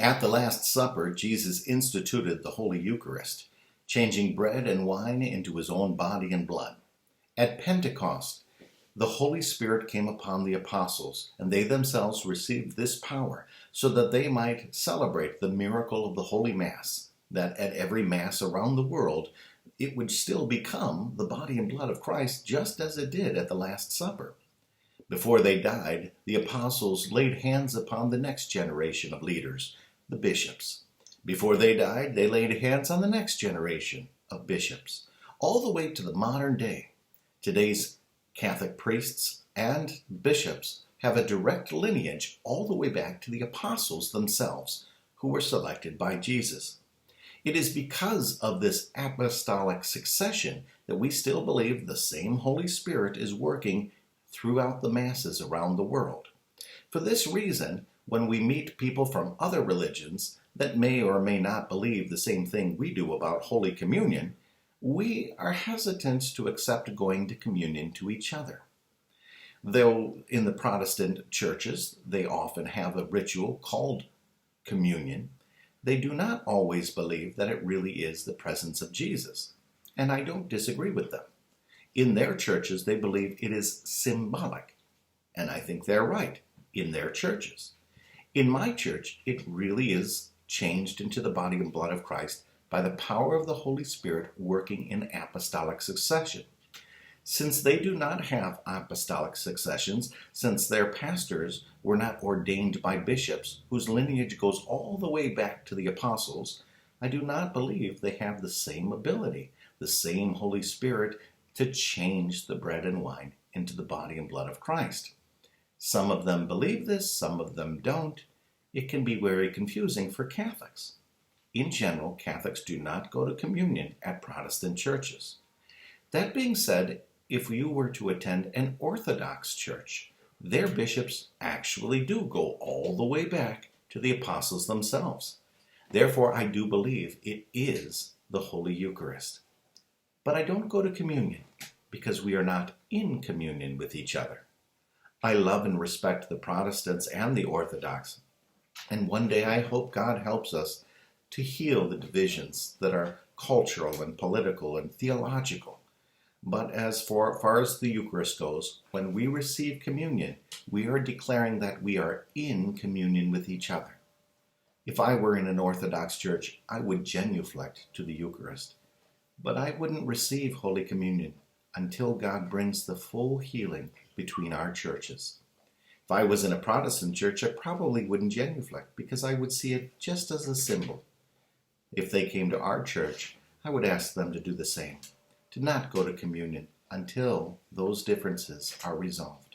At the Last Supper, Jesus instituted the Holy Eucharist, changing bread and wine into his own body and blood. At Pentecost, the Holy Spirit came upon the apostles, and they themselves received this power so that they might celebrate the miracle of the Holy Mass, that at every Mass around the world, it would still become the body and blood of Christ just as it did at the Last Supper. Before they died, the apostles laid hands upon the next generation of leaders, the bishops. Before they died, they laid hands on the next generation of bishops, all the way to the modern day. Today's Catholic priests and bishops have a direct lineage all the way back to the apostles themselves, who were selected by Jesus. It is because of this apostolic succession that we still believe the same Holy Spirit is working throughout the masses around the world. For this reason, when we meet people from other religions that may or may not believe the same thing we do about Holy Communion, we are hesitant to accept going to communion to each other. Though in the Protestant churches they often have a ritual called communion, they do not always believe that it really is the presence of Jesus. And I don't disagree with them. In their churches, they believe it is symbolic. And I think they're right in their churches. In my church, it really is changed into the body and blood of Christ by the power of the Holy Spirit working in apostolic succession. Since they do not have apostolic successions, since their pastors were not ordained by bishops, whose lineage goes all the way back to the apostles, I do not believe they have the same ability, the same Holy Spirit to change the bread and wine into the body and blood of Christ. Some of them believe this, some of them don't. It can be very confusing for Catholics. In general, Catholics do not go to communion at Protestant churches. That being said, if you were to attend an Orthodox church, their bishops actually do go all the way back to the apostles themselves. Therefore, I do believe it is the Holy Eucharist. But I don't go to communion because we are not in communion with each other. I love and respect the Protestants and the Orthodox, and one day I hope God helps us to heal the divisions that are cultural and political and theological. But as far as the Eucharist goes, when we receive communion, we are declaring that we are in communion with each other. If I were in an Orthodox church, I would genuflect to the Eucharist, but I wouldn't receive Holy Communion until God brings the full healing between our churches. If I was in a Protestant church, I probably wouldn't genuflect because I would see it just as a symbol. If they came to our church, I would ask them to do the same, to not go to communion until those differences are resolved.